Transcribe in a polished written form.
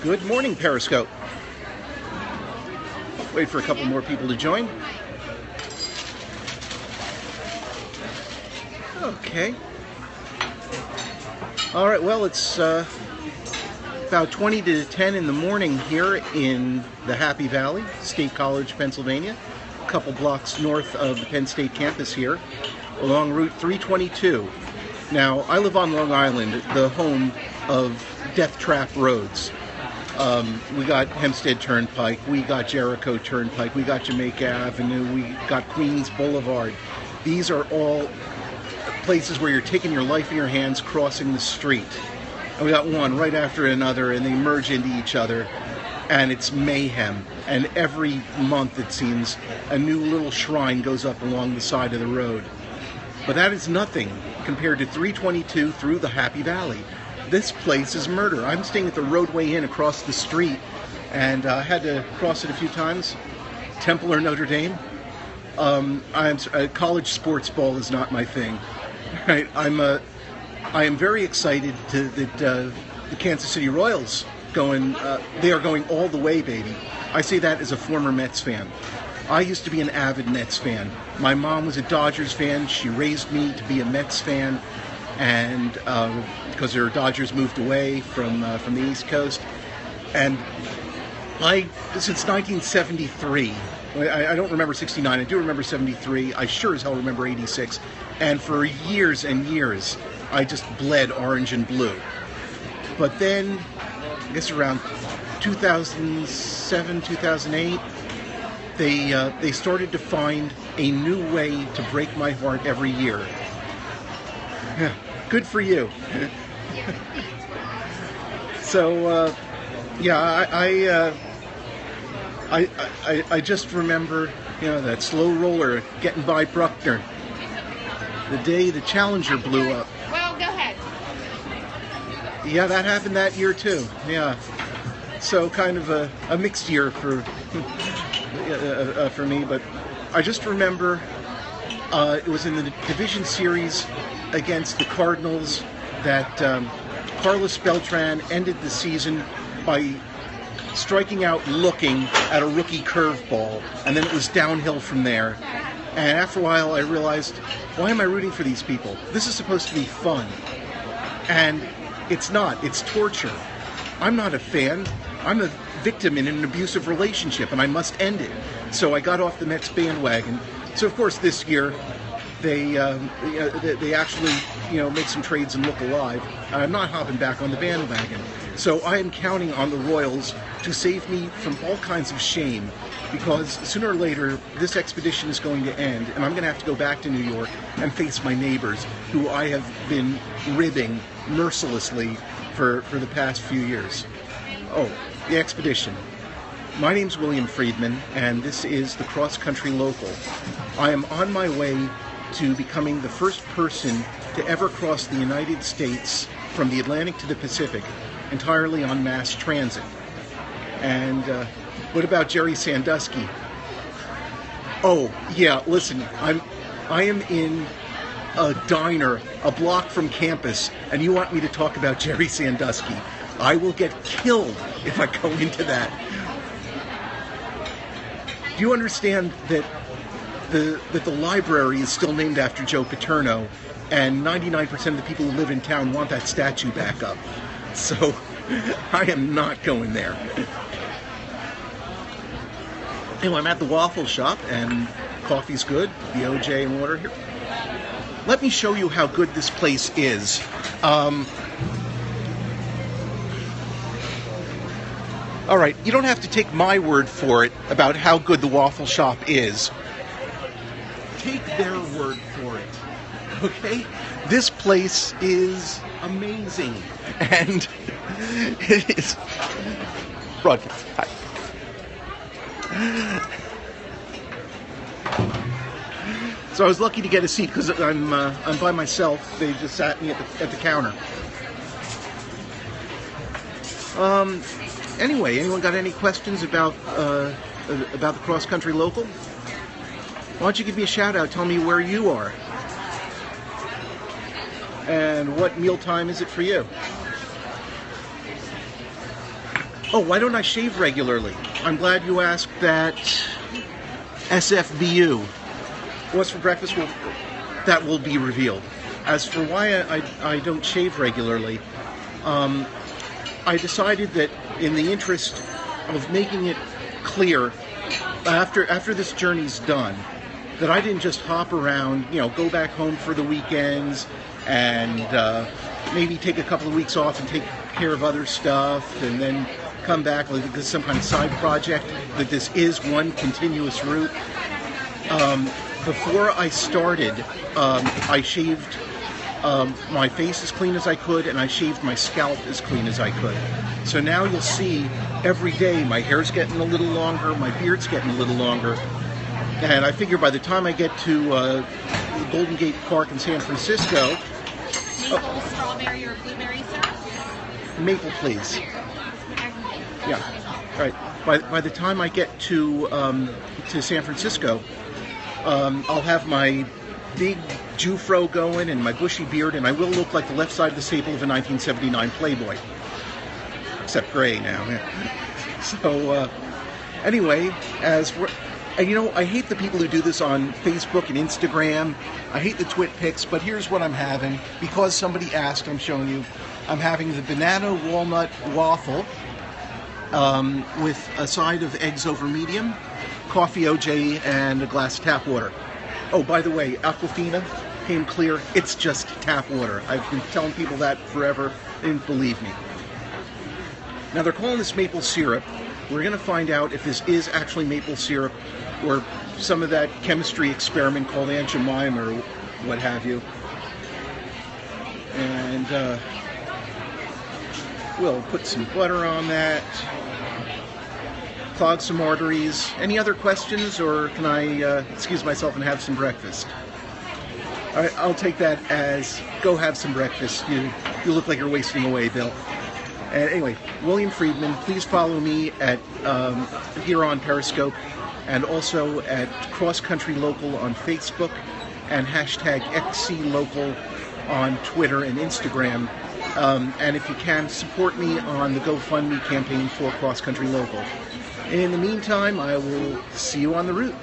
Good morning, Periscope. Wait for a couple more people to join. Okay. All right, well, it's about 20 to 10 in the morning here in the Happy Valley, State College, Pennsylvania, a couple blocks north of the Penn State campus here, along Route 322. Now, I live on Long Island, the home of deathtrap roads. We got Hempstead Turnpike, we got Jericho Turnpike, we got Jamaica Avenue, we got Queens Boulevard. These are all places where you're taking your life in your hands, crossing the street. And we got one right after another, and they merge into each other, and it's mayhem. And every month, it seems, a new little shrine goes up along the side of the road. But that is nothing compared to 322 through the Happy Valley. This place is murder. I'm staying at the Roadway Inn across the street, and I had to cross it a few times. Temple or Notre Dame. College sports ball is not my thing. Right? I am very excited that the Kansas City Royals they are going all the way, baby. I say that as a former Mets fan. I used to be an avid Mets fan. My mom was a Dodgers fan. She raised me to be a Mets fan, and because their Dodgers moved away from the East Coast, and since 1973. I don't remember 69. I do remember 73. I sure as hell remember 86. And for years and years, I just bled orange and blue. But then, I guess around 2007, 2008, they started to find a new way to break my heart every year. Yeah, good for you. So, I just remember, that slow roller getting by Bruckner. The day the Challenger blew up. Well, go ahead. Yeah, that happened that year too. Yeah. So kind of a mixed year for me, but I just remember it was in the division series against the Cardinals that Carlos Beltran ended the season by striking out looking at a rookie curveball, and then it was downhill from there. And after a while I realized, why am I rooting for these people? This is supposed to be fun. And it's not. It's torture. I'm not a fan. I'm a victim in an abusive relationship, and I must end it. So I got off the Mets bandwagon. So of course this year they actually make some trades and look alive. I'm not hopping back on the bandwagon. So I am counting on the Royals to save me from all kinds of shame, because sooner or later this expedition is going to end, and I'm going to have to go back to New York and face my neighbors, who I have been ribbing mercilessly for the past few years. Oh, the expedition. My name's William Friedman, and this is the Cross Country Local. I am on my way to becoming the first person to ever cross the United States from the Atlantic to the Pacific entirely on mass transit. And what about Jerry Sandusky? Oh, yeah, listen, I am in a diner a block from campus, and you want me to talk about Jerry Sandusky? I will get killed if I go into that. Do you understand that the library is still named after Joe Paterno, and 99% of the people who live in town want that statue back up? So I am not going there. Anyway, I'm at the Waffle Shop, and coffee's good. The OJ and water here. Let me show you how good this place is. All right, you don't have to take my word for it about how good the Waffle Shop is. Take their word for it, okay? This place is amazing, and it is broadcast. Hi. So I was lucky to get a seat because I'm by myself. They just sat me at the counter. Anyway, anyone got any questions about the Cross Country Local? Why don't you give me a shout out? Tell me where you are. And what mealtime is it for you? Oh, why don't I shave regularly? I'm glad you asked that. SFBU. What's for breakfast? Well, that will be revealed. As for why I don't shave regularly, I decided that in the interest of making it clear after this journey's done, that I didn't just hop around, go back home for the weekends and maybe take a couple of weeks off and take care of other stuff and then come back like this is some kind of side project, that this is one continuous route. Before I started, I shaved my face as clean as I could, and I shaved my scalp as clean as I could. So now you'll see every day my hair's getting a little longer, my beard's getting a little longer, and I figure by the time I get to the Golden Gate Park in San Francisco... Maple, strawberry, or blueberry syrup? Maple, please. Yeah, right. By the time I get to San Francisco, I'll have my big Jufro going and my bushy beard, and I will look like the left side of the staple of a 1979 Playboy. Except gray now. Yeah. So, anyway, I hate the people who do this on Facebook and Instagram. I hate the twit pics, but here's what I'm having. Because somebody asked, I'm showing you. I'm having the banana walnut waffle with a side of eggs over medium, coffee OJ, and a glass of tap water. Oh, by the way, Aquafina came clear. It's just tap water. I've been telling people that forever. They didn't believe me. Now, they're calling this maple syrup. We're going to find out if this is actually maple syrup or some of that chemistry experiment called Aunt Jemima or what have you. And we'll put some butter on that. Clog some arteries. Any other questions, or can I excuse myself and have some breakfast? All right, I'll take that as go have some breakfast. You look like you're wasting away, Bill. And anyway, William Friedman, please follow me at here on Periscope and also at Cross Country Local on Facebook and hashtag XCLocal on Twitter and Instagram. And if you can, support me on the GoFundMe campaign for Cross Country Local. In the meantime, I will see you on the route.